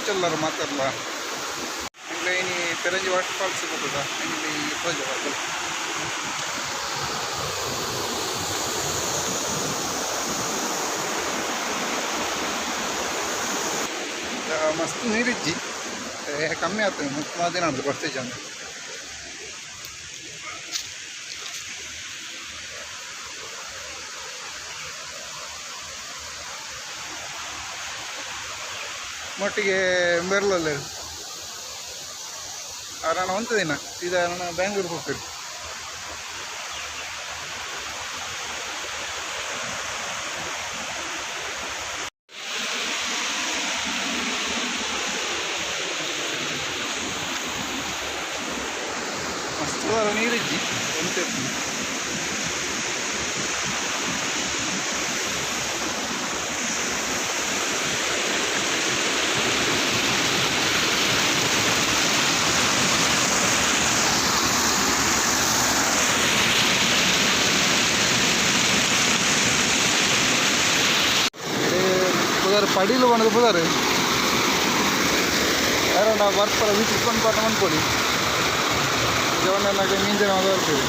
चलणार म्हातारला इंग्लॅनी पेरंजी waterfalls बघूया इंग्ली project मस्त ನೀರಿಜ್ಜಿ ಕಮ್ಮಿ ಆಗ್ತದೆ ಮುಖ್ಯ ದಿನ ನಡೆದು ಬರ್ತೀವಿ ಜನ ಮೊಟ್ಟಿಗೆ ಬೆರಲಲ್ಲಿ ನಾನು ಒಂದು ದಿನ ಸೀದಾ ನಾನು ಬ್ಯಾಂಗ್ಳೂರಿಗೆ ಹೋಗ್ತೀನಿ ಮಸ್ತ್ ನೀರಿಜ್ಜಿ ಅಂತ पडील बनत पुदार यार ना वर्क पर वीट इस्ಕೊಂಡು ಪಾಠ ಮಾಡ್ಕೊಳ್ಳಿ ಜವನೆಲ್ಲ ಮೀಂಜನ ಮಾಡ್ತೀವಿ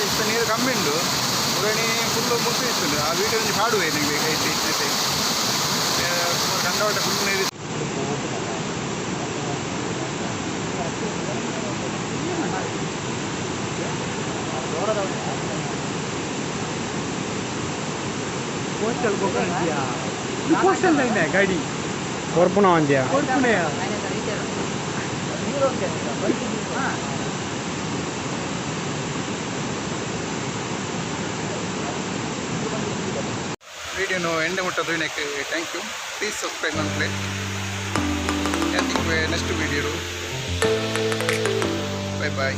ಇಷ್ಟ ನೀರು ಕಮ್ಮಿ ಉಂಟು ಉರಣಿ ಫುಲ್ಲು ಮುಟ್ಟು ಇತ್ತು ಆ ವೀಡಿಯೋ ಒಂದು ಹಾಡುವೆ ನಿಮಗೆ ಕೈತೆ ಇಷ್ಟೈತೆ ಸುಮಾರು ಗಂಗಾವಟ ಫುಲ್ ನೀರು पोस्टल गाडी कोरपुना वीडियो एंड मुट्टದು ಇದಕ್ಕೆ ಥ್ಯಾಂಕ್ ಯು ಪ್ಲೀಸ್ ಸಬ್ಸ್ಕ್ರೈಬ್ ಮಾಡ್ಕೊಳ್ಳಿ ನೆಕ್ಸ್ಟ್ ವಿಡಿಯೋ ಬೈ ಬೈ